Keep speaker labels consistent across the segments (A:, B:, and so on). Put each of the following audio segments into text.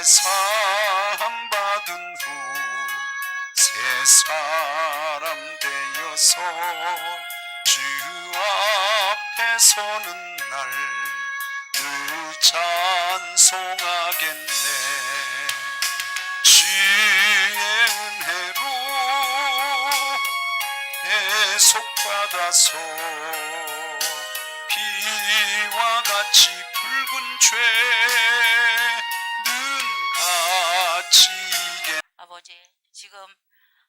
A: 사함받은 후 새 사람 되어서 주 앞에 서는 날 늘 찬송하겠네. 주의 은혜로 대속받아서 피와 같이 붉은 죄는 같이 이겨.
B: 아버지, 지금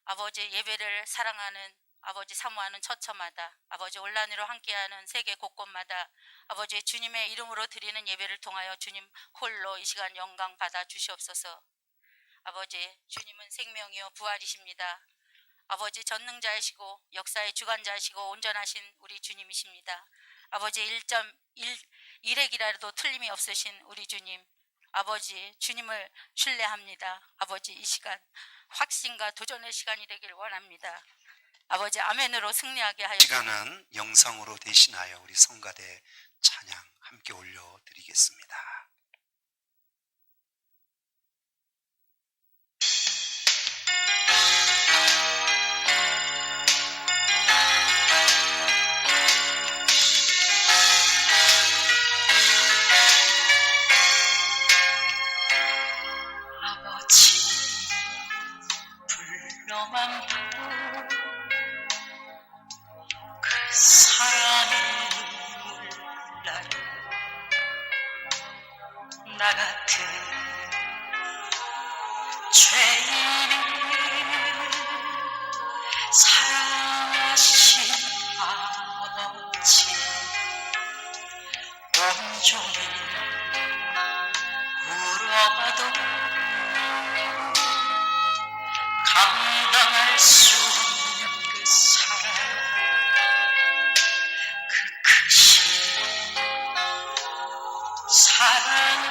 B: 아버지 예배를 사랑하는 아버지 사모하는 처처마다 아버지 온라인으로 함께하는 세계 곳곳마다 아버지 주님의 이름으로 드리는 예배를 통하여 주님 홀로 이 시간 영광 받아 주시옵소서. 아버지, 주님은 생명이요 부활이십니다. 아버지 전능자이시고 역사의 주관자이시고 온전하신 우리 주님이십니다. 아버지 1.1핵이라도 틀림이 없으신 우리 주님, 아버지 주님을 신뢰합니다. 아버지 이 시간 확신과 도전의 시간이 되길 원합니다. 아버지 아멘으로 승리하게 하여.
A: 시간은 영상으로 대신하여 우리 성가대 찬양 함께 올려드리겠습니다.
B: 불러만 봐도 그 사랑이 몰라요. 나 같은 죄인을 사랑하신 아버지, 온종일 울어봐도 감당할 수 없는 그 사랑, 그 크신 사랑을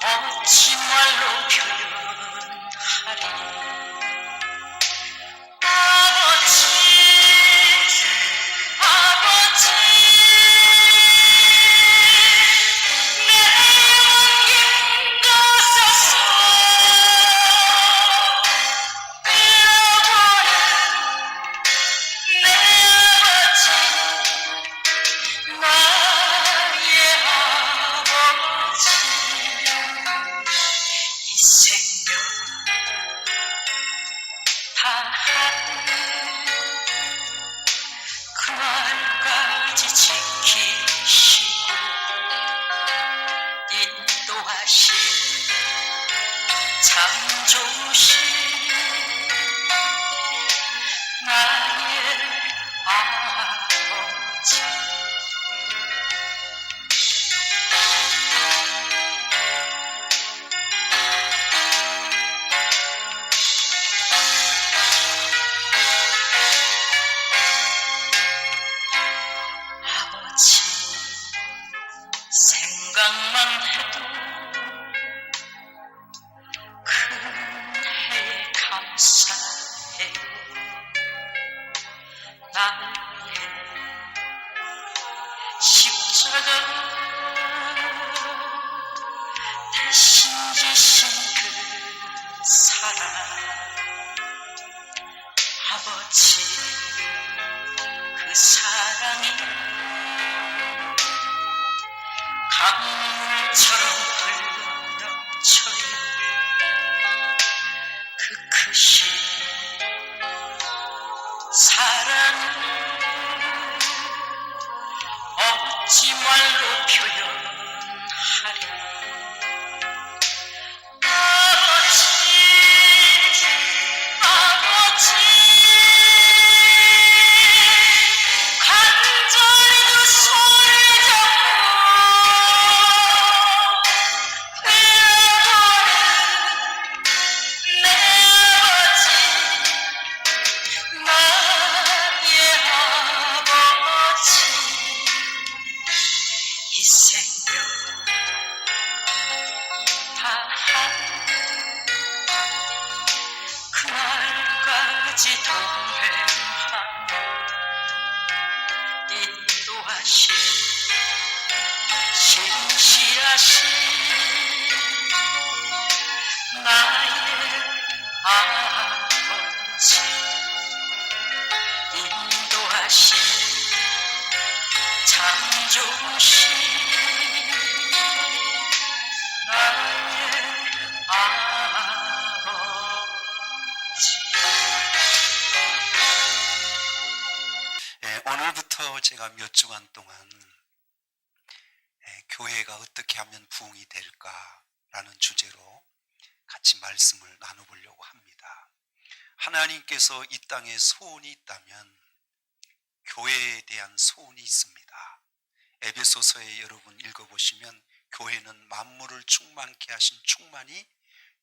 B: 어찌 말로 표현하리. 아버지, 아버지, 내 영혼 가소서. 그날까지 지키시고 인도하실 참 좋으신 나의 아버지. 생각만 해도 큰해에 감사해요. 나의 십자가 대신 지신 그 사랑, 아버지 그 사랑이 강물처럼 흘러넘쳐요. 그 크신 사랑을 어찌 말로 표현하리. 아버지, 아버지, 간절히 두 손을 그날까지 동행하며 인도하신 신실하신 참 좋으신 나의
A: 오늘부터 제가 몇 주간 동안 교회가 어떻게 하면 부흥이 될까라는 주제로 같이 말씀을 나눠보려고 합니다. 하나님께서 이 땅에 소원이 있다면 교회에 대한 소원이 있습니다. 에베소서에 여러분 읽어보시면 교회는 만물을 충만케 하신 충만이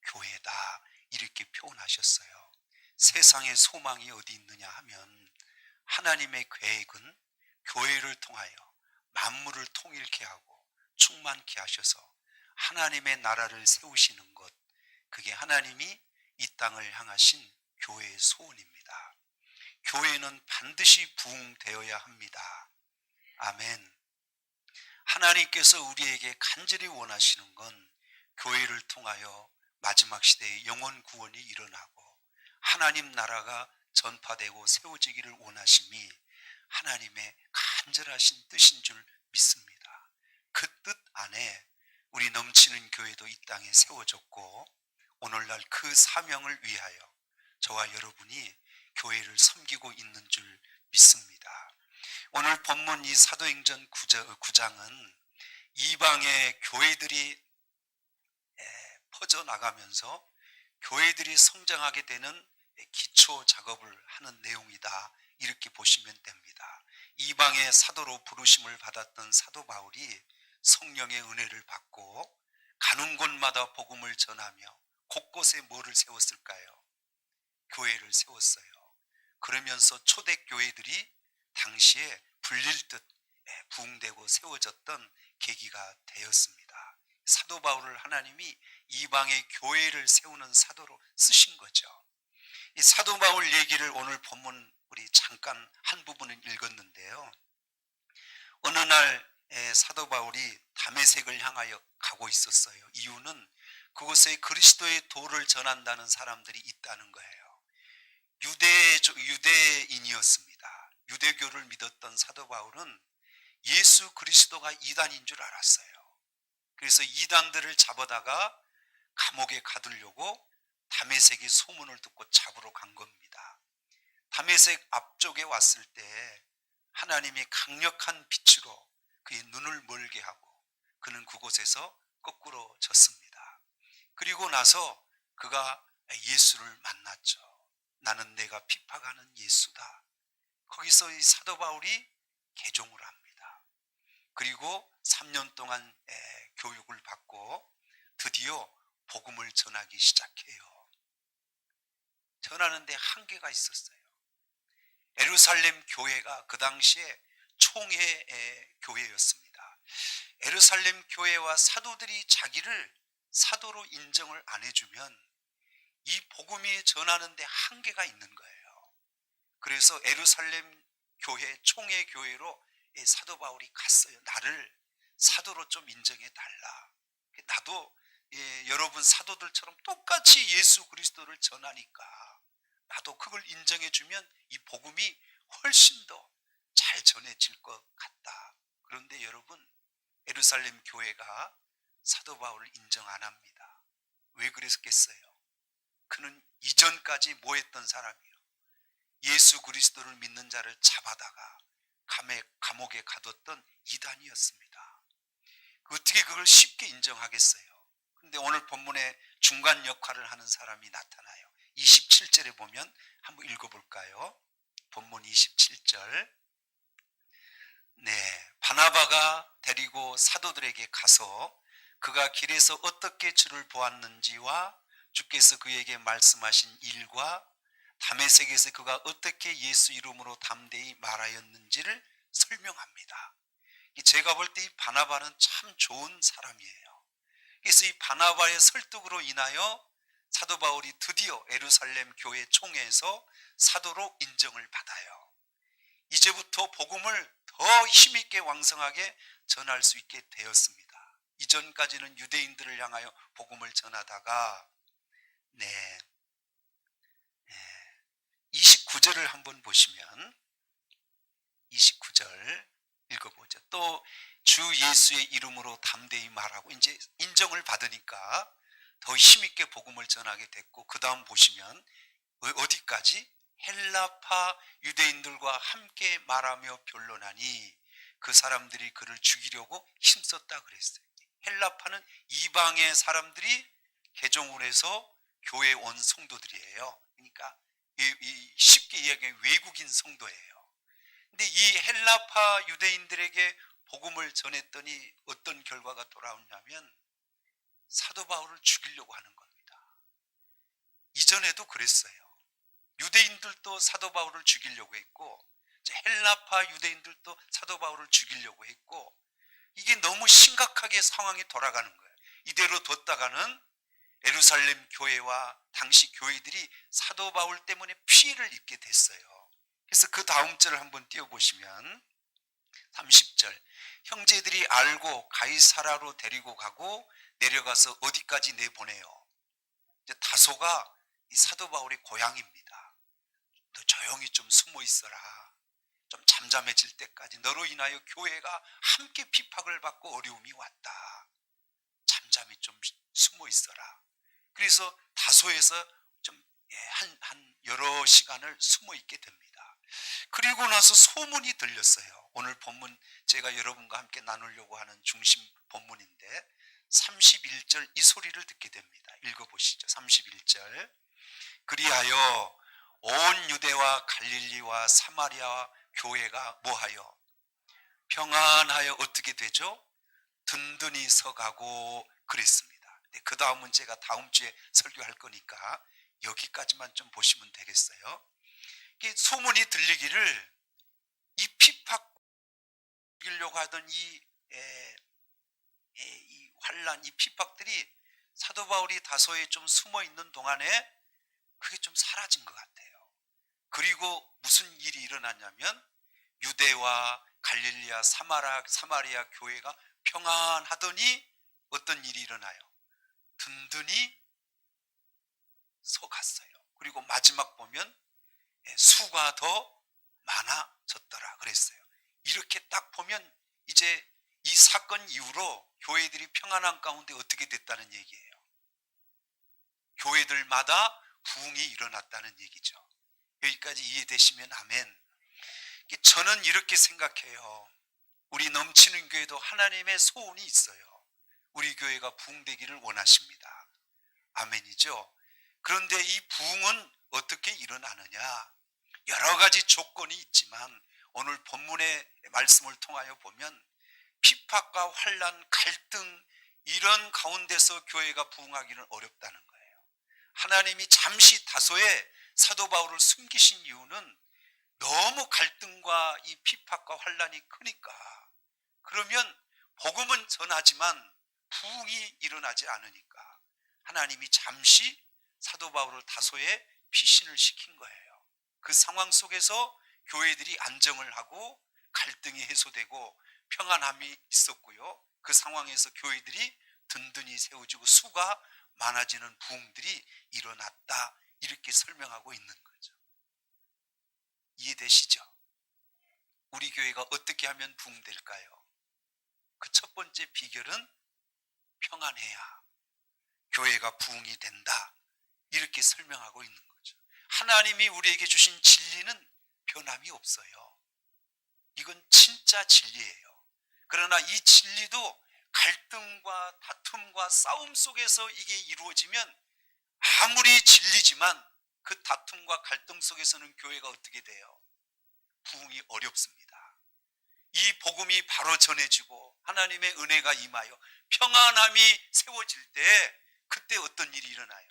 A: 교회다 이렇게 표현하셨어요. 세상의 소망이 어디 있느냐 하면 하나님의 계획은 교회를 통하여 만물을 통일케 하고 충만케 하셔서 하나님의 나라를 세우시는 것, 그게 하나님이 이 땅을 향하신 교회의 소원입니다. 교회는 반드시 부흥되어야 합니다. 아멘. 하나님께서 우리에게 간절히 원하시는 건 교회를 통하여 마지막 시대에 영원 구원이 일어나고 하나님 나라가 전파되고 세워지기를 원하심이 하나님의 간절하신 뜻인 줄 믿습니다. 그 뜻 안에 우리 넘치는 교회도 이 땅에 세워졌고 오늘날 그 사명을 위하여 저와 여러분이 교회를 섬기고 있는 줄 믿습니다. 오늘 본문 이 사도행전 9장은 이방의 교회들이 퍼져나가면서 교회들이 성장하게 되는 기초 작업을 하는 내용이다 이렇게 보시면 됩니다. 이방의 사도로 부르심을 받았던 사도 바울이 성령의 은혜를 받고 가는 곳마다 복음을 전하며 곳곳에 뭐를 세웠을까요? 교회를 세웠어요. 그러면서 초대교회들이 당시에 불릴 듯 부흥되고 세워졌던 계기가 되었습니다. 사도 바울을 하나님이 이방의 교회를 세우는 사도로 쓰신 거죠. 이 사도 바울 얘기를 오늘 본문 우리 잠깐 한 부분을 읽었는데요. 어느 날 사도 바울이 다메섹을 향하여 가고 있었어요. 이유는 그곳에 그리스도의 도를 전한다는 사람들이 있다는 거예요. 유대인이었습니다. 유대교를 믿었던 사도 바울은 예수 그리스도가 이단인 줄 알았어요. 그래서 이단들을 잡아다가 감옥에 가두려고 다메섹의 소문을 듣고 잡으러 간 겁니다. 다메섹 앞쪽에 왔을 때 하나님이 강력한 빛으로 그의 눈을 멀게 하고 그는 그곳에서 거꾸로 졌습니다. 그리고 나서 그가 예수를 만났죠. 나는 내가 핍박하는 예수다. 거기서 이 사도 바울이 개종을 합니다. 그리고 3년 동안 교육을 받고 드디어 복음을 전하기 시작해요. 전하는데 한계가 있었어요. 예루살렘 교회가 그 당시에 총회 교회였습니다. 예루살렘 교회와 사도들이 자기를 사도로 인정을 안 해주면 이 복음이 전하는데 한계가 있는 거예요. 그래서 예루살렘 교회, 총회 교회로 사도 바울이 갔어요. 나를 사도로 좀 인정해 달라. 나도 여러분 사도들처럼 똑같이 예수 그리스도를 전하니까 나도 그걸 인정해 주면 이 복음이 훨씬 더 잘 전해질 것 같다. 그런데 여러분 예루살렘 교회가 사도 바울을 인정 안 합니다. 왜 그랬겠어요? 그는 이전까지 뭐 했던 사람이에요? 예수 그리스도를 믿는 자를 잡아다가 감옥에 가뒀던 이단이었습니다. 어떻게 그걸 쉽게 인정하겠어요? 근데 오늘 본문에 중간 역할을 하는 사람이 나타나요. 27절에 보면 한번 읽어볼까요? 본문 27절. 바나바가 데리고 사도들에게 가서 그가 길에서 어떻게 주를 보았는지와 주께서 그에게 말씀하신 일과 다메섹에서 그가 어떻게 예수 이름으로 담대히 말하였는지를 설명합니다. 제가 볼 때 이 바나바는 참 좋은 사람이에요. 그래서 이 바나바의 설득으로 인하여 사도 바울이 드디어 예루살렘 교회 총회에서 사도로 인정을 받아요. 이제부터 복음을 더 힘있게 왕성하게 전할 수 있게 되었습니다. 이전까지는 유대인들을 향하여 복음을 전하다가 29절을 한번 보시면 29절 읽어보죠. 또 주 예수의 이름으로 담대히 말하고 이제 인정을 받으니까 더 힘있게 복음을 전하게 됐고, 그 다음 보시면 어디까지? 헬라파 유대인들과 함께 말하며 변론하니 그 사람들이 그를 죽이려고 힘썼다 그랬어요. 헬라파는 이방의 사람들이 개종을 해서 교회에 온 성도들이에요. 그러니까 쉽게 이야기하면 외국인 성도예요. 근데 이 헬라파 유대인들에게 복음을 전했더니 어떤 결과가 돌아오냐면 사도 바울을 죽이려고 하는 겁니다. 이전에도 그랬어요. 유대인들도 사도 바울을 죽이려고 했고, 헬라파 유대인들도 사도 바울을 죽이려고 했고, 이게 너무 심각하게 상황이 돌아가는 거예요. 이대로 뒀다가는 예루살렘 교회와 당시 교회들이 사도 바울 때문에 피해를 입게 됐어요. 그래서 그 다음 절을 한번 띄워보시면 30절, 형제들이 알고 가이사라로 데리고 가고 내려가서 어디까지 내보내요? 이제 다소가 이 사도 바울의 고향입니다. 너 조용히 좀 숨어 있어라. 좀 잠잠해질 때까지 너로 인하여 교회가 함께 핍박을 받고 어려움이 왔다. 잠잠히 좀 숨어 있어라. 그래서 다소에서 좀 한 여러 시간을 숨어 있게 됩니다. 그리고 나서 소문이 들렸어요. 오늘 본문 제가 여러분과 함께 나누려고 하는 중심 본문인데 31절 이 소리를 듣게 됩니다. 읽어보시죠. 31절. 그리하여 온 유대와 갈릴리와 사마리아 교회가 뭐하여? 평안하여 어떻게 되죠? 든든히 서가고 그랬습니다. 그 다음은 제가 다음 주에 설교할 거니까 여기까지만 좀 보시면 되겠어요. 소문이 들리기를 이 핍박 죽이려고 하던 이 환란, 이 핍박들이 사도 바울이 다소에 좀 숨어 있는 동안에 그게 좀 사라진 것 같아요. 그리고 무슨 일이 일어났냐면 유대와 갈릴리아 사마리아 교회가 평안하더니 어떤 일이 일어나요? 든든히 서갔어요. 그리고 마지막 보면 수가 더 많아졌더라 그랬어요. 이렇게 딱 보면 이제 이 사건 이후로 교회들이 평안한 가운데 어떻게 됐다는 얘기예요. 교회들마다 부흥이 일어났다는 얘기죠. 여기까지 이해되시면 아멘. 저는 이렇게 생각해요. 우리 넘치는 교회도 하나님의 소원이 있어요. 우리 교회가 부흥되기를 원하십니다. 아멘이죠. 그런데 이 부흥은 어떻게 일어나느냐? 여러 가지 조건이 있지만 오늘 본문의 말씀을 통하여 보면 핍박과 환난, 갈등 이런 가운데서 교회가 부흥하기는 어렵다는 거예요. 하나님이 잠시 다소에 사도 바울을 숨기신 이유는 너무 갈등과 이 핍박과 환난이 크니까. 그러면 복음은 전하지만 부흥이 일어나지 않으니까 하나님이 잠시 사도 바울을 다소에 피신을 시킨 거예요. 그 상황 속에서 교회들이 안정을 하고 갈등이 해소되고 평안함이 있었고요. 그 상황에서 교회들이 든든히 세워지고 수가 많아지는 부흥들이 일어났다. 이렇게 설명하고 있는 거죠. 이해되시죠? 우리 교회가 어떻게 하면 부흥될까요? 그 첫 번째 비결은 평안해야 교회가 부흥이 된다. 이렇게 설명하고 있는 거죠. 하나님이 우리에게 주신 진리는 변함이 없어요. 이건 진짜 진리예요. 그러나 이 진리도 갈등과 다툼과 싸움 속에서 이게 이루어지면 아무리 진리지만 그 다툼과 갈등 속에서는 교회가 어떻게 돼요? 부흥이 어렵습니다. 이 복음이 바로 전해지고 하나님의 은혜가 임하여 평안함이 세워질 때 그때 어떤 일이 일어나요?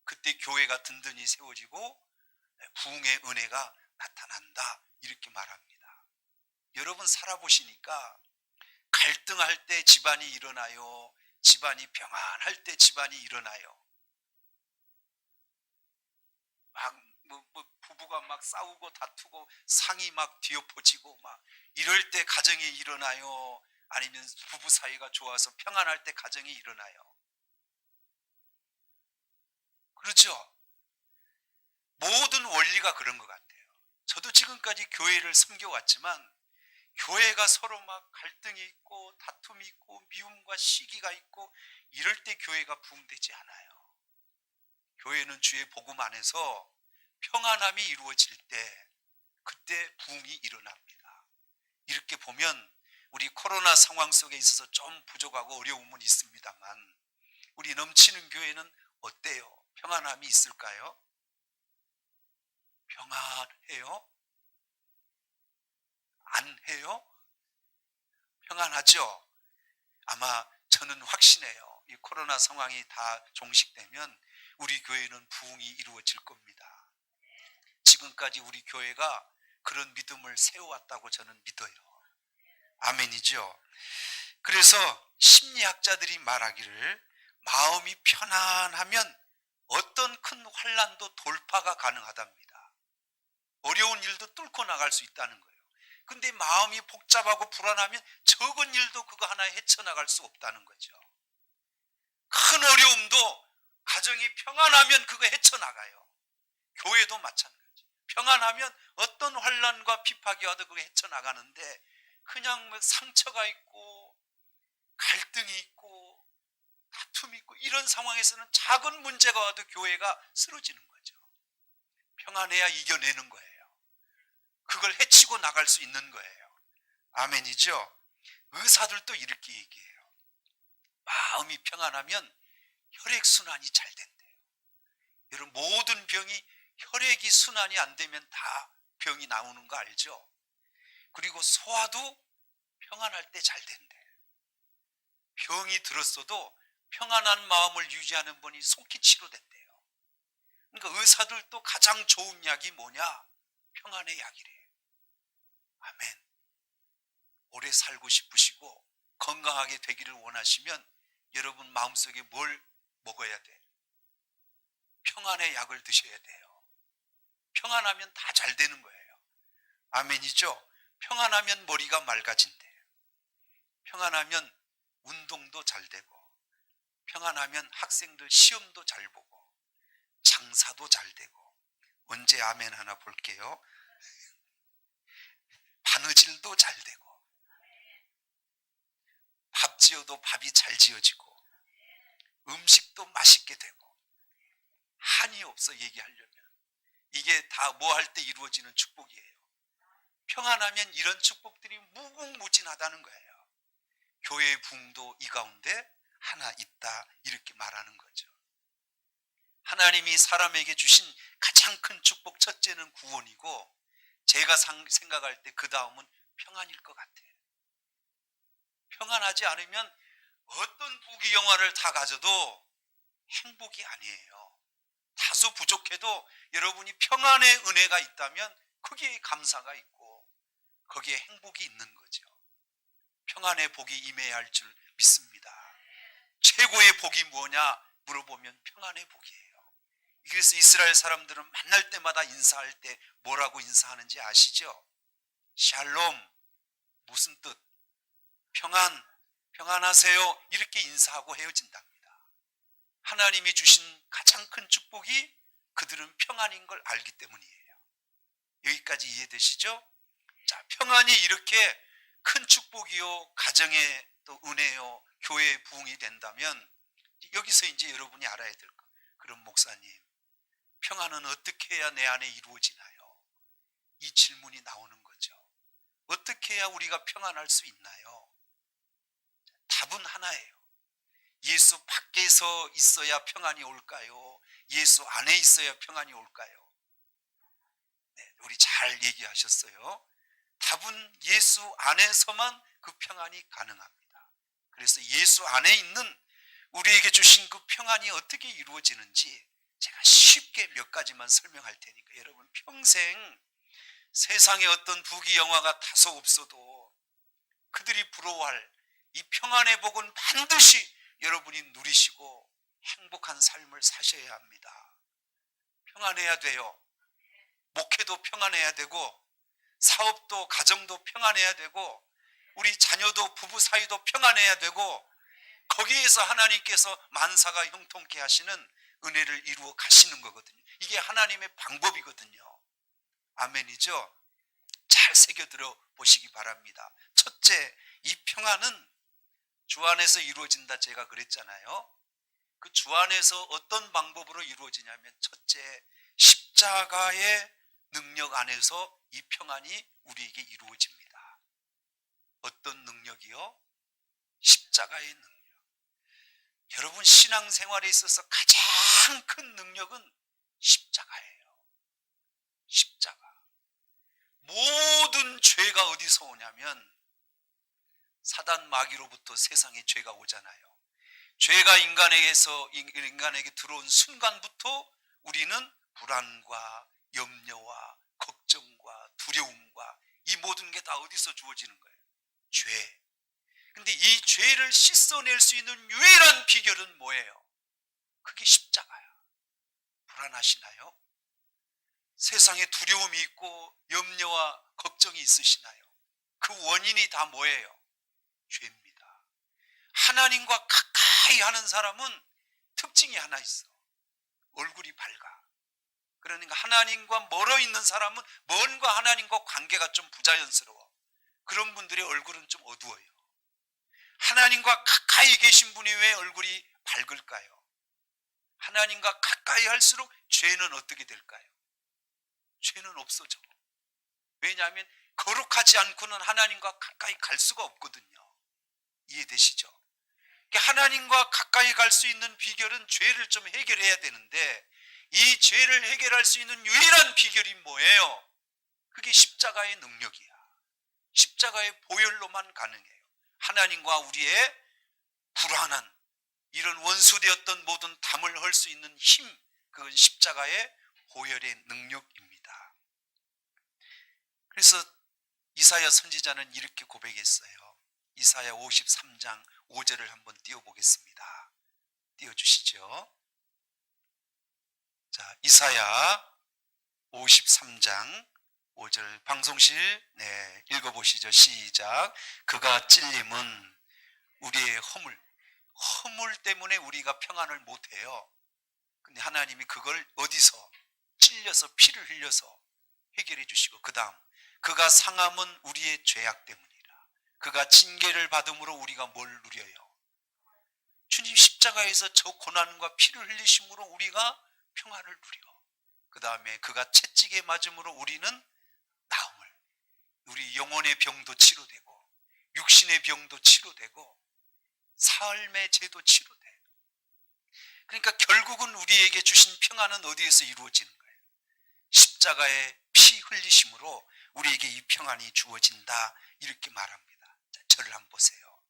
A: 그때 교회가 든든히 세워지고 부흥의 은혜가 나타난다. 이렇게 말합니다. 여러분 살아보시니까 갈등할 때 집안이 일어나요? 집안이 평안할 때 집안이 일어나요? 부부가 막 싸우고 다투고 상이 막 뒤엎어지고 막 이럴 때 가정이 일어나요? 아니면 부부 사이가 좋아서 평안할 때 가정이 일어나요? 그렇죠? 모든 원리가 그런 것 같아요. 저도 지금까지 교회를 섬겨왔지만 교회가 서로 막 갈등이 있고 다툼이 있고 미움과 시기가 있고 이럴 때 교회가 부흥되지 않아요. 교회는 주의 복음 안에서 평안함이 이루어질 때 그때 부흥이 일어납니다. 이렇게 보면 우리 코로나 상황 속에 있어서 좀 부족하고 어려움은 있습니다만 우리 넘치는 교회는 어때요? 평안함이 있을까요? 평안해요? 안 해요? 평안하죠? 아마 저는 확신해요. 이 코로나 상황이 다 종식되면 우리 교회는 부흥이 이루어질 겁니다. 지금까지 우리 교회가 그런 믿음을 세워왔다고 저는 믿어요. 아멘이죠. 그래서 심리학자들이 말하기를 마음이 편안하면 어떤 큰 환난도 돌파가 가능하답니다. 어려운 일도 뚫고 나갈 수 있다는 거예요. 근데 마음이 복잡하고 불안하면 적은 일도 그거 하나 헤쳐나갈 수 없다는 거죠. 큰 어려움도 가정이 평안하면 그거 헤쳐나가요. 교회도 마찬가지. 평안하면 어떤 환난과 핍박이 와도 그거 헤쳐나가는데 그냥 상처가 있고 갈등이 있고 다툼이 있고 이런 상황에서는 작은 문제가 와도 교회가 쓰러지는 거죠. 평안해야 이겨내는 거예요. 그걸 헤치고 나갈 수 있는 거예요. 아멘이죠. 의사들도 이렇게 얘기해요. 마음이 평안하면 혈액순환이 잘 된대요. 여러분 모든 병이 혈액이 순환이 안 되면 다 병이 나오는 거 알죠? 그리고 소화도 평안할 때 잘 된대요. 병이 들었어도 평안한 마음을 유지하는 분이 속히 치료된대요. 그러니까 의사들도 가장 좋은 약이 뭐냐? 평안의 약이래요. 아멘. 오래 살고 싶으시고 건강하게 되기를 원하시면 여러분 마음속에 뭘 먹어야 돼? 평안의 약을 드셔야 돼요. 평안하면 다 잘 되는 거예요. 아멘이죠? 평안하면 머리가 맑아진대요. 평안하면 운동도 잘 되고 평안하면 학생들 시험도 잘 보고 장사도 잘 되고 언제 아멘 하나 볼게요. 바느질도 잘 되고 밥 지어도 밥이 잘 지어지고 음식도 맛있게 되고 한이 없어 얘기하려면 이게 다 뭐 할 때 이루어지는 축복이에요. 평안하면 이런 축복들이 무궁무진하다는 거예요. 교회의 부흥도 이 가운데 하나 있다 이렇게 말하는 거죠. 하나님이 사람에게 주신 가장 큰 축복 첫째는 구원이고 제가 생각할 때 그 다음은 평안일 것 같아요. 평안하지 않으면 어떤 부귀영화를 다 가져도 행복이 아니에요. 다소 부족해도 여러분이 평안의 은혜가 있다면 거기에 감사가 있고 거기에 행복이 있는 거죠. 평안의 복이 임해야 할 줄 믿습니다. 최고의 복이 뭐냐 물어보면 평안의 복이에요. 그래서 이스라엘 사람들은 만날 때마다 인사할 때 뭐라고 인사하는지 아시죠? 샬롬, 무슨 뜻? 평안, 평안하세요 이렇게 인사하고 헤어진답니다. 하나님이 주신 가장 큰 축복이 그들은 평안인 걸 알기 때문이에요. 여기까지 이해되시죠? 자, 평안이 이렇게 큰 축복이요 가정의 또 은혜요 교회의 부흥이 된다면 여기서 이제 여러분이 알아야 될 것. 그럼 목사님 평안은 어떻게 해야 내 안에 이루어지나요? 이 질문이 나오는 거죠. 어떻게 해야 우리가 평안할 수 있나요? 답은 하나예요. 예수 밖에서 있어야 평안이 올까요? 예수 안에 있어야 평안이 올까요? 네, 우리 잘 얘기하셨어요. 답은 예수 안에서만 그 평안이 가능합니다. 그래서 예수 안에 있는 우리에게 주신 그 평안이 어떻게 이루어지는지 제가 쉽게 몇 가지만 설명할 테니까 여러분 평생 세상에 어떤 부귀영화가 다소 없어도 그들이 부러워할 이 평안의 복은 반드시 여러분이 누리시고 행복한 삶을 사셔야 합니다. 평안해야 돼요. 목회도 평안해야 되고 사업도 가정도 평안해야 되고 우리 자녀도 부부 사이도 평안해야 되고 거기에서 하나님께서 만사가 형통케 하시는 은혜를 이루어 가시는 거거든요. 이게 하나님의 방법이거든요. 아멘이죠? 잘 새겨들어 보시기 바랍니다. 첫째, 이 평안은 주 안에서 이루어진다 제가 그랬잖아요. 그 주 안에서 어떤 방법으로 이루어지냐면 첫째, 십자가의 능력 안에서 이 평안이 우리에게 이루어집니다. 어떤 능력이요? 십자가의 능력. 여러분, 신앙생활에 있어서 가장 큰 능력은 십자가예요. 십자가. 모든 죄가 어디서 오냐면 사단 마귀로부터 세상에 죄가 오잖아요. 죄가 인간에게 들어온 순간부터 우리는 불안과 염려와 걱정과 두려움과 이 모든 게 다 어디서 주어지는 거예요? 죄. 근데 이 죄를 씻어낼 수 있는 유일한 비결은 뭐예요? 그게 십자가야. 불안하시나요? 세상에 두려움이 있고 염려와 걱정이 있으시나요? 그 원인이 다 뭐예요? 죄입니다. 하나님과 가까이 하는 사람은 특징이 하나 있어. 얼굴이 밝아. 그러니까 하나님과 멀어 있는 사람은 먼과 하나님과 관계가 좀 부자연스러워. 그런 분들의 얼굴은 좀 어두워요. 하나님과 가까이 계신 분이 왜 얼굴이 밝을까요? 하나님과 가까이 할수록 죄는 어떻게 될까요? 죄는 없어져. 왜냐하면 거룩하지 않고는 하나님과 가까이 갈 수가 없거든요. 이해되시죠? 하나님과 가까이 갈 수 있는 비결은 죄를 좀 해결해야 되는데 이 죄를 해결할 수 있는 유일한 비결이 뭐예요? 그게 십자가의 능력이야. 십자가의 보혈로만 가능해요. 하나님과 우리의 불안한 이런 원수되었던 모든 담을 헐 수 있는 힘, 그건 십자가의 보혈의 능력입니다. 그래서 이사야 선지자는 이렇게 고백했어요. 이사야 53장 5절을 한번 띄워보겠습니다. 띄워주시죠. 자, 이사야 53장 5절 방송실 읽어보시죠. 시작. 그가 찔림은 우리의 허물 때문에 우리가 평안을 못해요. 근데 하나님이 그걸 어디서 찔려서 피를 흘려서 해결해 주시고, 그 다음 그가 상함은 우리의 죄악 때문이라. 그가 징계를 받음으로 우리가 뭘 누려요? 주님 십자가에서 저 고난과 피를 흘리심으로 우리가 평안을 누려. 그 다음에 그가 채찍에 맞음으로 우리는 나음을, 우리 영혼의 병도 치료되고 육신의 병도 치료되고 삶의 죄도 치료돼. 그러니까 결국은 우리에게 주신 평안은 어디에서 이루어지는 거예요? 십자가의 피 흘리심으로 우리에게 이 평안이 주어진다, 이렇게 말합니다. 자, 저를 한번 보세요.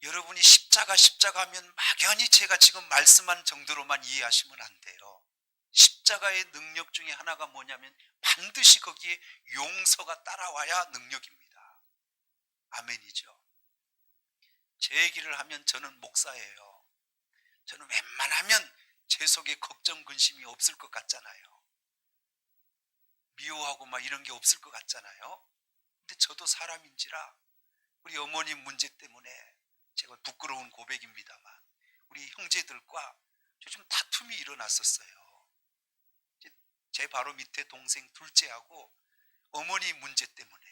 A: 여러분이 십자가 하면 막연히 제가 지금 말씀한 정도로만 이해하시면 안 돼요. 십자가의 능력 중에 하나가 뭐냐면 반드시 거기에 용서가 따라와야 능력입니다. 아멘이죠. 제 얘기를 하면 저는 목사예요. 저는 웬만하면 제 속에 걱정, 근심이 없을 것 같잖아요. 미워하고 막 이런 게 없을 것 같잖아요. 근데 저도 사람인지라 우리 어머님 문제 때문에, 제가 부끄러운 고백입니다만, 우리 형제들과 좀 다툼이 일어났었어요. 제 바로 밑에 동생 둘째하고 어머니 문제 때문에.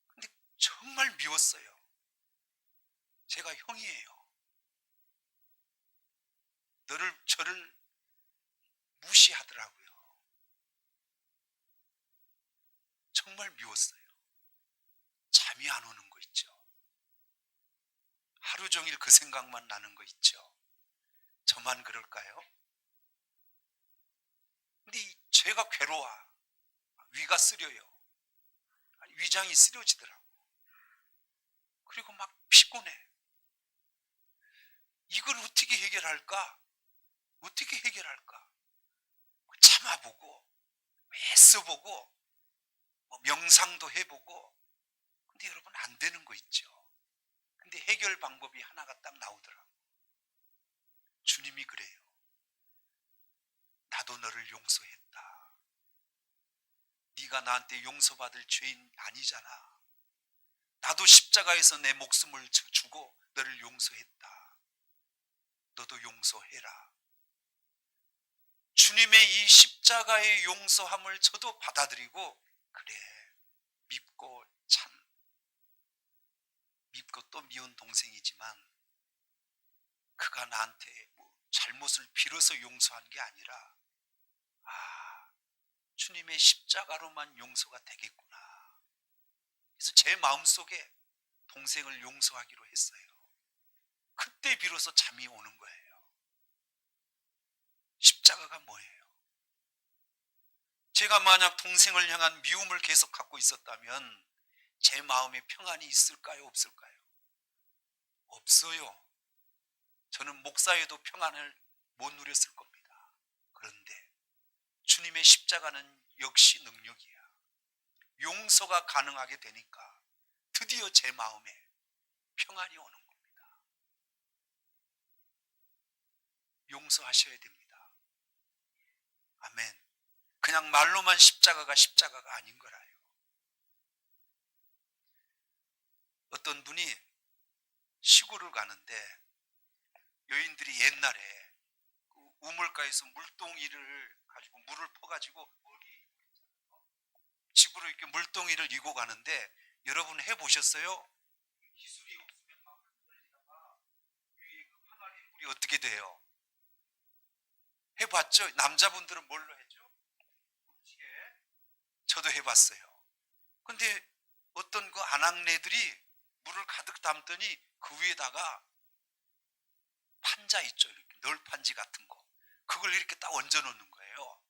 A: 근데 정말 미웠어요. 제가 형이에요. 저를 무시하더라고요. 정말 미웠어요. 잠이 안 오는 거 있죠. 하루 종일 그 생각만 나는 거 있죠. 저만 그럴까요? 근데 제가 괴로워. 위가 쓰려요. 위장이 쓰려지더라고. 그리고 막 피곤해. 이걸 어떻게 해결할까? 어떻게 해결할까? 참아보고 애써보고 명상도 해보고. 근데 여러분, 안 되는 거 있죠. 근데 해결 방법이 하나가 딱 나오더라고. 주님이 그래요. 나도 너를 용서했다. 네가 나한테 용서받을 죄인 아니잖아. 나도 십자가에서 내 목숨을 주고 너를 용서했다. 너도 용서해라. 주님의 이 십자가의 용서함을 저도 받아들이고 그래, 밉고 참 밉고 또 미운 동생이지만 그가 나한테 뭐 잘못을 빌어서 용서한 게 아니라 주님의 십자가로만 용서가 되겠구나. 그래서 제 마음속에 동생을 용서하기로 했어요. 그때 비로소 잠이 오는 거예요. 십자가가 뭐예요? 제가 만약 동생을 향한 미움을 계속 갖고 있었다면 제 마음에 평안이 있을까요? 없을까요? 없어요. 저는 목사에도 평안을 못 누렸을 겁니다. 그런데 주님의 십자가는 역시 능력이야. 용서가 가능하게 되니까 드디어 제 마음에 평안이 오는 겁니다. 용서하셔야 됩니다. 아멘. 그냥 말로만 십자가가 아닌 거라요. 어떤 분이 시골을 가는데 여인들이 옛날에 그 우물가에서 물동이를 가지고 물을 퍼가지고 집으로 이렇게 물동이를 이고 가는데 여러분 해보셨어요? 기술이 없으면 막 흔들리다가 위에 그 항아리 물이 어떻게 돼요? 해봤죠? 남자분들은 뭘로 했죠? 묵직에. 저도 해봤어요. 근데 어떤 그 아낙네들이 물을 가득 담더니 그 위에다가 판자 있죠? 이렇게 널판지 같은 거. 그걸 이렇게 딱 얹어 놓는 거예요.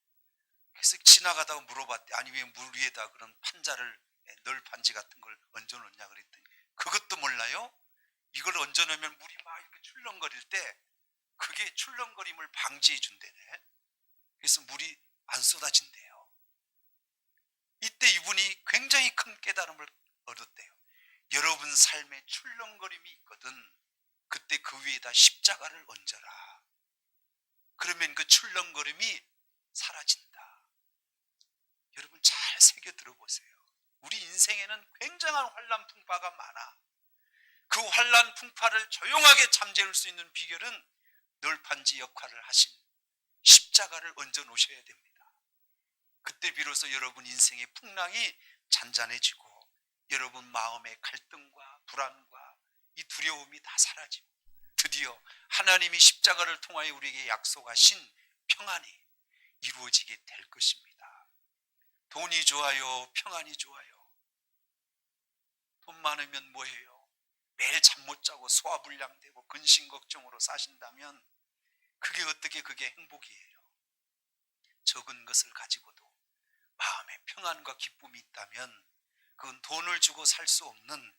A: 그래서 지나가다가 물어봤대. 아니 왜 물 위에다 그런 판자를 널판지 같은 걸 얹어 놓냐 그랬더니 그것도 몰라요? 이걸 얹어 놓으면 물이 막 이렇게 출렁거릴 때 그게 출렁거림을 방지해 준대네. 그래서 물이 안 쏟아진대요. 이때 이분이 굉장히 큰 깨달음을 얻었대요. 여러분 삶에 출렁거림이 있거든 그때 그 위에다 십자가를 얹어라. 그러면 그 출렁거림이 사라진다. 여러분 잘 새겨 들어보세요. 우리 인생에는 굉장한 환난풍파가 많아. 그 환난풍파를 조용하게 잠재울 수 있는 비결은 널판지 역할을 하신 십자가를 얹어 놓으셔야 됩니다. 그때 비로소 여러분 인생의 풍랑이 잔잔해지고 여러분 마음의 갈등과 불안과 이 두려움이 다 사라지고 드디어 하나님이 십자가를 통하여 우리에게 약속하신 평안이 이루어지게 될 것입니다. 돈이 좋아요? 평안이 좋아요? 돈 많으면 뭐해요? 매일 잠 못 자고 소화불량되고 근심걱정으로 사신다면 그게 어떻게 그게 행복이에요? 적은 것을 가지고도 마음에 평안과 기쁨이 있다면 그건 돈을 주고 살 수 없는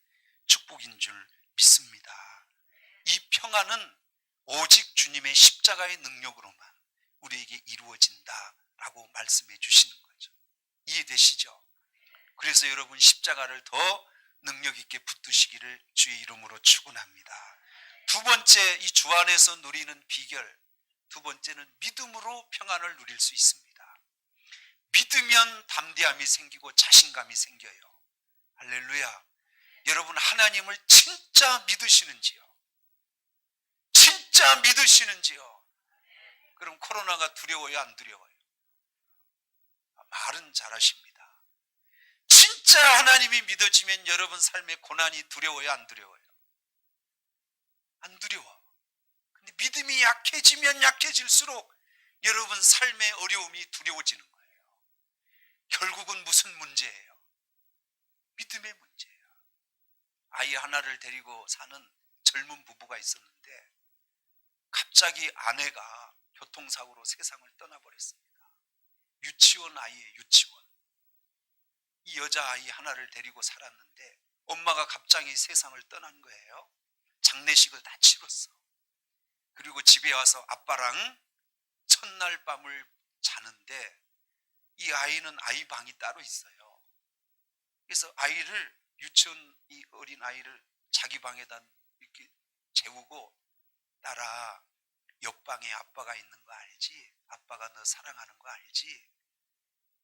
A: 축복인 줄 믿습니다. 이 평안은 오직 주님의 십자가의 능력으로만 우리에게 이루어진다라고 말씀해 주시는 거죠. 이해되시죠? 그래서 여러분 십자가를 더 능력 있게 붙드시기를 주의 이름으로 축원합니다. 두 번째, 이 주 안에서 누리는 비결, 두 번째는 믿음으로 평안을 누릴 수 있습니다. 믿으면 담대함이 생기고 자신감이 생겨요. 할렐루야. 여러분 하나님을 진짜 믿으시는지요? 진짜 믿으시는지요? 그럼 코로나가 두려워요? 안 두려워요? 말은 잘하십니다. 진짜 하나님이 믿어지면 여러분 삶의 고난이 두려워요? 안 두려워요? 안 두려워. 근데 믿음이 약해지면 약해질수록 여러분 삶의 어려움이 두려워지는 거예요. 결국은 무슨 문제예요? 믿음의 문제예요. 아이 하나를 데리고 사는 젊은 부부가 있었는데 갑자기 아내가 교통사고로 세상을 떠나버렸습니다. 유치원 아이예요. 유치원. 이 여자아이 하나를 데리고 살았는데 엄마가 갑자기 세상을 떠난 거예요. 장례식을 다 치렀어. 그리고 집에 와서 아빠랑 첫날 밤을 자는데 이 아이는 아이 방이 따로 있어요. 그래서 아이를 유치원 이 어린 아이를 자기 방에다 이렇게 재우고 딸아 옆방에 아빠가 있는 거 알지? 아빠가 너 사랑하는 거 알지?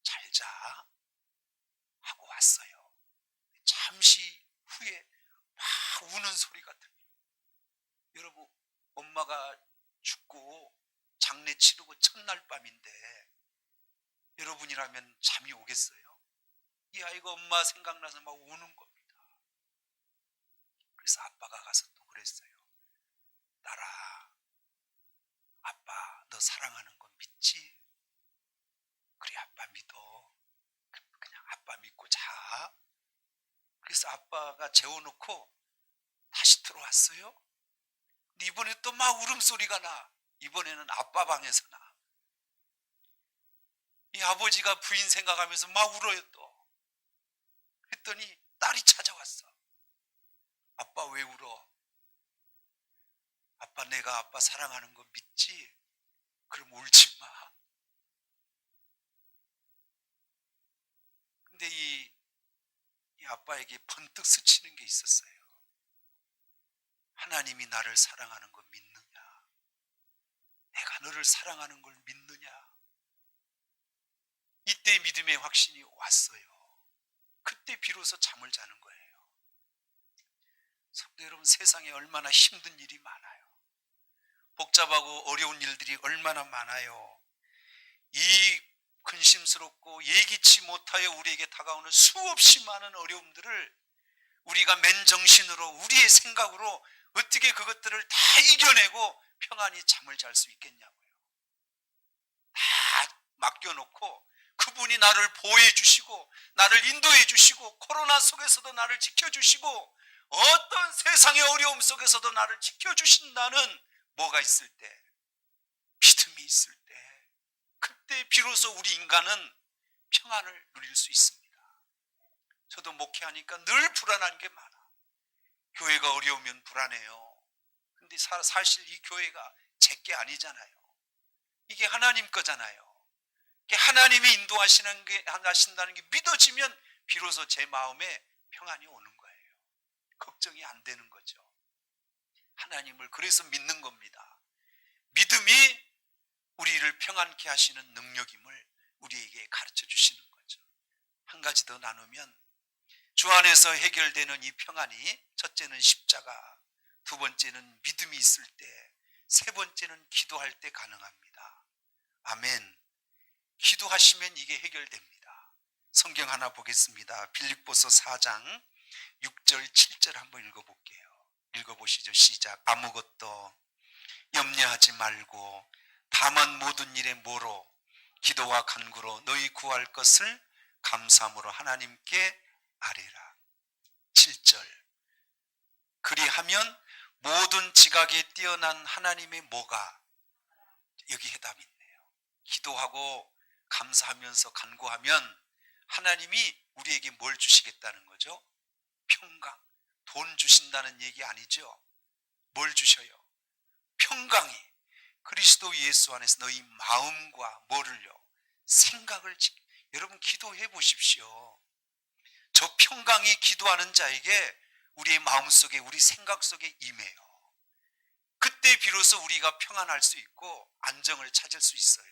A: 잘 자 하고 왔어요. 잠시 후에 막 우는 소리가 들려요. 여러분 엄마가 죽고 장례 치르고 첫날 밤인데 여러분이라면 잠이 오겠어요? 이 아이가 엄마 생각나서 막 우는 겁니다. 그래서 아빠가 가서 또 그랬어요. 딸아, 아빠 너 사랑하는 거 믿지? 그래 아빠 믿어. 그냥 아빠 믿고 자. 그래서 아빠가 재워놓고 다시 들어왔어요. 근데 이번에 또 막 울음소리가 나. 이번에는 아빠 방에서 나. 이 아버지가 부인 생각하면서 막 울어요 또. 그랬더니 딸이 찾아왔어. 아빠 왜 울어? 아빠 내가 아빠 사랑하는 거 믿지? 그럼 울지 마. 근데 이 아빠에게 번뜩 스치는 게 있었어요. 하나님이 나를 사랑하는 거 믿느냐? 내가 너를 사랑하는 걸 믿느냐? 이때 믿음의 확신이 왔어요. 그때 비로소 잠을 자는 거예요. 성도 여러분, 세상에 얼마나 힘든 일이 많아요. 복잡하고 어려운 일들이 얼마나 많아요. 이 근심스럽고 예기치 못하여 우리에게 다가오는 수없이 많은 어려움들을 우리가 맨정신으로 우리의 생각으로 어떻게 그것들을 다 이겨내고 평안히 잠을 잘 수 있겠냐고요. 다 맡겨놓고 그분이 나를 보호해 주시고 나를 인도해 주시고 코로나 속에서도 나를 지켜주시고 어떤 세상의 어려움 속에서도 나를 지켜주신다는 뭐가 있을 때, 믿음이 있을 때, 그때 비로소 우리 인간은 평안을 누릴 수 있습니다. 저도 목회하니까 늘 불안한 게 많아. 교회가 어려우면 불안해요. 근데 사실 이 교회가 제게 아니잖아요. 이게 하나님 거잖아요. 하나님이 인도하신다는 게 믿어지면 비로소 제 마음에 평안이 오는 거예요. 걱정이 안 되는 거죠. 하나님을 그래서 믿는 겁니다. 믿음이 우리를 평안케 하시는 능력임을 우리에게 가르쳐 주시는 거죠. 한 가지 더 나누면 주 안에서 해결되는 이 평안이 첫째는 십자가, 두 번째는 믿음이 있을 때, 세 번째는 기도할 때 가능합니다. 아멘. 기도하시면 이게 해결됩니다. 성경 하나 보겠습니다. 빌립보서 4장 6절 7절 한번 읽어볼게요. 읽어보시죠. 시작. 아무것도 염려하지 말고 다만 모든 일에 뭐로 기도와 간구로 너희 구할 것을 감사함으로 하나님께 아뢰라. 7절. 그리하면 모든 지각에 뛰어난 하나님의 뭐가, 여기 해답이 있네요. 기도하고 감사하면서 간구하면 하나님이 우리에게 뭘 주시겠다는 거죠? 평강. 돈 주신다는 얘기 아니죠? 뭘 주셔요? 평강이 그리스도 예수 안에서 너희 마음과 뭐를요? 생각을 여러분 기도해 보십시오. 저 평강이 기도하는 자에게 우리의 마음속에 우리 생각 속에 임해요. 그때 비로소 우리가 평안할 수 있고 안정을 찾을 수 있어요.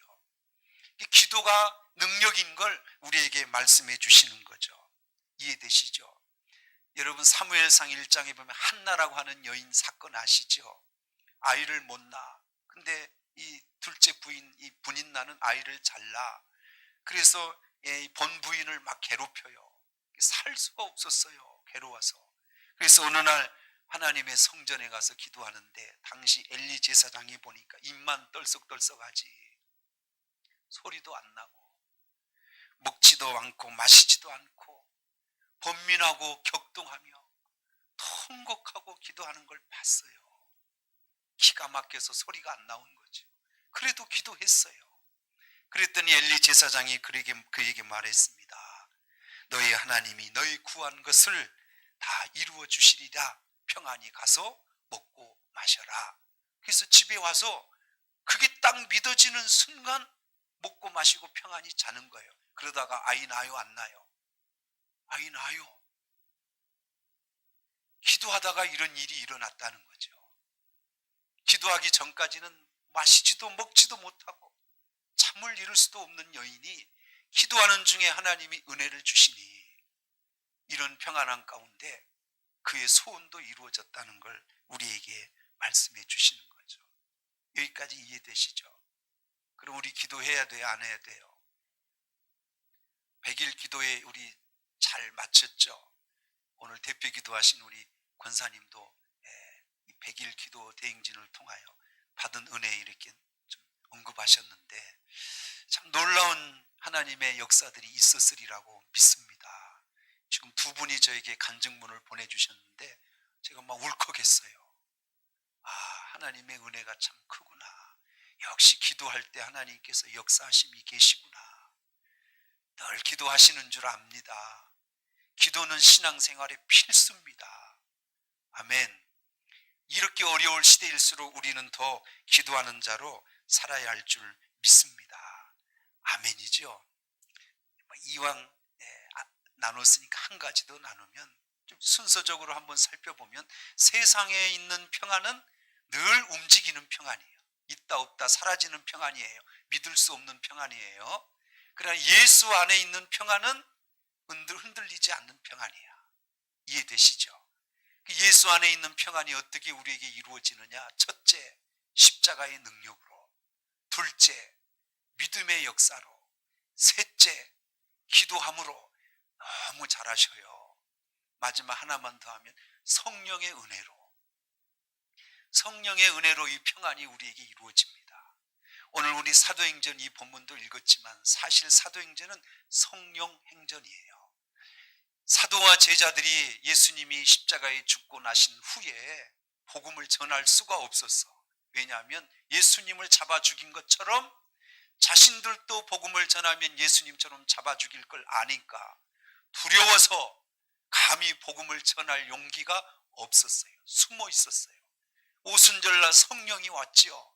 A: 기도가 능력인 걸 우리에게 말씀해 주시는 거죠. 이해되시죠? 여러분 사무엘상 1장에 보면 한나라고 하는 여인 사건 아시죠? 아이를 못 낳아. 근데 이 둘째 부인, 이 분인나는 아이를 잘 낳아. 그래서 본 부인을 막 괴롭혀요. 살 수가 없었어요. 괴로워서. 그래서 어느 날 하나님의 성전에 가서 기도하는데 당시 엘리 제사장이 보니까 입만 떨썩떨썩하지 소리도 안 나고 먹지도 않고 마시지도 않고 번민하고 격동하며 통곡하고 기도하는 걸 봤어요. 기가 막혀서 소리가 안 나온 거죠. 그래도 기도했어요. 그랬더니 엘리 제사장이 그에게 말했습니다. 너희 하나님이 너희 구한 것을 다 이루어 주시리라. 평안히 가서 먹고 마셔라. 그래서 집에 와서 그게 딱 믿어지는 순간 먹고 마시고 평안히 자는 거예요. 그러다가 아이 나요 안 나요? 아이 나요. 기도하다가 이런 일이 일어났다는 거죠. 기도하기 전까지는 마시지도 먹지도 못하고 잠을 이룰 수도 없는 여인이 기도하는 중에 하나님이 은혜를 주시니 이런 평안한 가운데 그의 소원도 이루어졌다는 걸 우리에게 말씀해 주시는 거죠. 여기까지 이해되시죠? 그럼 우리 기도해야 돼요? 안 해야 돼요? 100일 기도에 우리 잘 마쳤죠. 오늘 대표 기도하신 우리 권사님도 100일 기도 대행진을 통하여 받은 은혜 이렇게 좀 언급하셨는데 참 놀라운 하나님의 역사들이 있었으리라고 믿습니다. 지금 두 분이 저에게 간증문을 보내주셨는데 제가 막 울컥했어요. 아, 하나님의 은혜가 참 크구나. 역시 기도할 때 하나님께서 역사하심이 계시구나. 늘 기도하시는 줄 압니다. 기도는 신앙생활의 필수입니다. 아멘. 이렇게 어려울 시대일수록 우리는 더 기도하는 자로 살아야 할 줄 믿습니다. 아멘이죠. 이왕 나눴으니까 한 가지 더 나누면 좀 순서적으로 한번 살펴보면 세상에 있는 평안은 늘 움직이는 평안이에요. 있다 없다 사라지는 평안이에요. 믿을 수 없는 평안이에요. 그러나 예수 안에 있는 평안은 흔들리지 않는 평안이에요. 이해되시죠? 예수 안에 있는 평안이 어떻게 우리에게 이루어지느냐? 첫째, 십자가의 능력으로. 둘째, 믿음의 역사로. 셋째, 기도함으로. 너무 잘하셔요. 마지막 하나만 더 하면 성령의 은혜로. 성령의 은혜로 이 평안이 우리에게 이루어집니다. 오늘 우리 사도행전 이 본문도 읽었지만 사실 사도행전은 성령 행전이에요. 사도와 제자들이 예수님이 십자가에 죽고 나신 후에 복음을 전할 수가 없었어. 왜냐하면 예수님을 잡아 죽인 것처럼 자신들도 복음을 전하면 예수님처럼 잡아 죽일 걸 아니까 두려워서 감히 복음을 전할 용기가 없었어요. 숨어 있었어요. 오순절날 성령이 왔지요.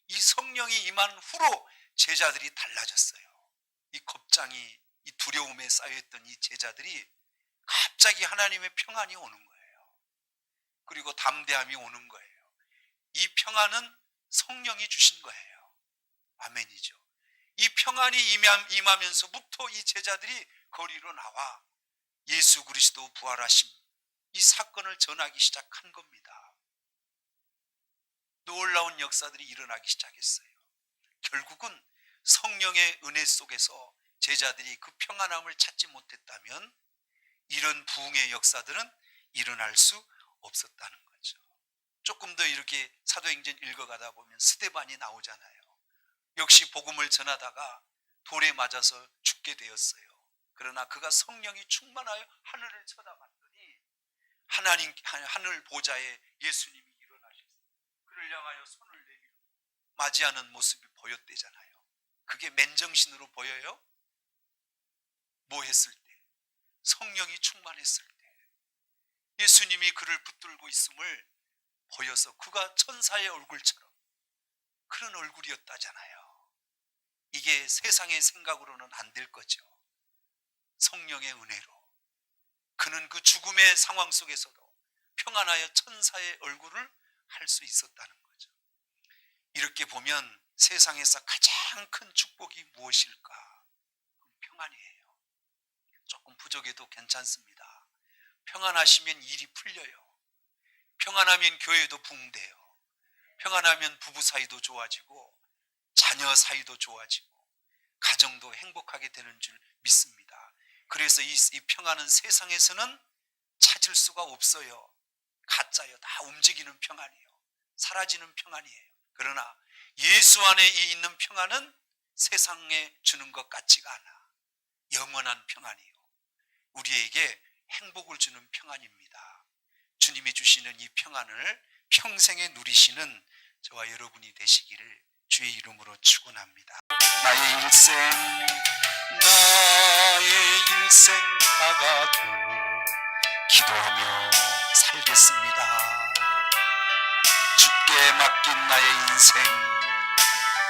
A: 이 성령이 임한 후로 제자들이 달라졌어요. 이 겁장이, 이 두려움에 쌓여있던 이 제자들이 갑자기 하나님의 평안이 오는 거예요. 그리고 담대함이 오는 거예요. 이 평안은 성령이 주신 거예요. 아멘이죠. 이 평안이 임하면서부터 이 제자들이 거리로 나와 예수 그리스도 부활하심 이 사건을 전하기 시작한 겁니다. 놀라운 역사들이 일어나기 시작했어요. 결국은 성령의 은혜 속에서 제자들이 그 평안함을 찾지 못했다면 이런 부흥의 역사들은 일어날 수 없었다는 거죠. 조금 더 이렇게 사도행전 읽어가다 보면 스데반이 나오잖아요. 역시 복음을 전하다가 돌에 맞아서 죽게 되었어요. 그러나 그가 성령이 충만하여 하늘을 쳐다봤더니 하늘 보좌에 예수님이 일어나셨어요. 그를 향하여 손을 내밀고 맞이하는 모습이 보였대잖아요. 그게 맨정신으로 보여요? 뭐 했을 때? 성령이 충만했을 때 예수님이 그를 붙들고 있음을 보여서 그가 천사의 얼굴처럼 그런 얼굴이었다잖아요. 이게 세상의 생각으로는 안 될 거죠. 성령의 은혜로 그는 그 죽음의 상황 속에서도 평안하여 천사의 얼굴을 할 수 있었다는 거죠. 이렇게 보면 세상에서 가장 큰 축복이 무엇일까? 평안이에요. 조금 부족해도 괜찮습니다. 평안하시면 일이 풀려요. 평안하면 교회도 부흥돼요. 평안하면 부부 사이도 좋아지고 자녀 사이도 좋아지고 가정도 행복하게 되는 줄 믿습니다. 그래서 이 평안은 세상에서는 찾을 수가 없어요. 가짜요. 다 움직이는 평안이에요. 사라지는 평안이에요. 그러나 예수 안에 있는 평안은 세상에 주는 것 같지가 않아. 영원한 평안이에요. 우리에게 행복을 주는 평안입니다. 주님이 주시는 이 평안을 평생에 누리시는 저와 여러분이 되시기를 주의 이름으로 축원합니다. 나의 일생 다가도 기도하며 살겠습니다. 주께 맡긴 나의 인생,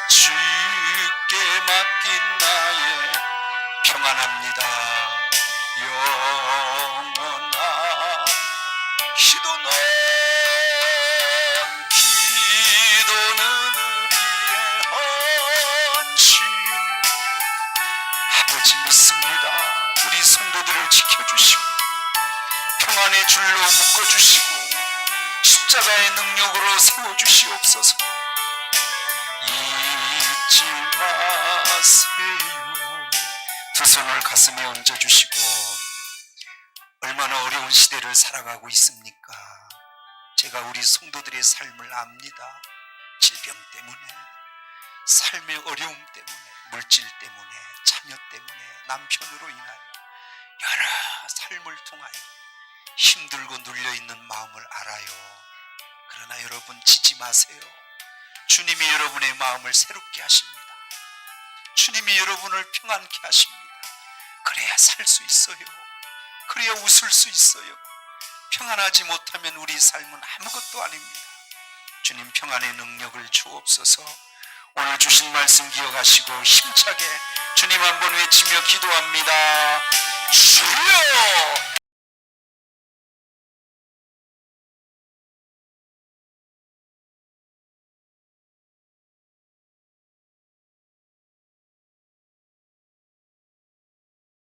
A: 주께 맡긴 나의 평안합니다. 영원한 기도는 우리의 헌신. 아버지 믿습니다. 우리 성도들을 지켜주시고 평안의 줄로 묶어주시고 십자가의 능력으로 세워주시옵소서. 잊지 마세요. 두 손을 가슴에 얹어주시고 얼마나 어려운 시대를 살아가고 있습니까? 제가 우리 성도들의 삶을 압니다. 질병 때문에, 삶의 어려움 때문에, 물질 때문에, 자녀 때문에, 남편으로 인하여 여러 삶을 통하여 힘들고 눌려있는 마음을 알아요. 그러나 여러분 지지 마세요. 주님이 여러분의 마음을 새롭게 하십니다. 주님이 여러분을 평안케 하십니다. 그래야 살 수 있어요. 그래야 웃을 수 있어요. 평안하지 못하면 우리 삶은 아무것도 아닙니다. 주님 평안의 능력을 주옵소서. 오늘 주신 말씀 기억하시고 힘차게 주님 한번 외치며 기도합니다. 주여!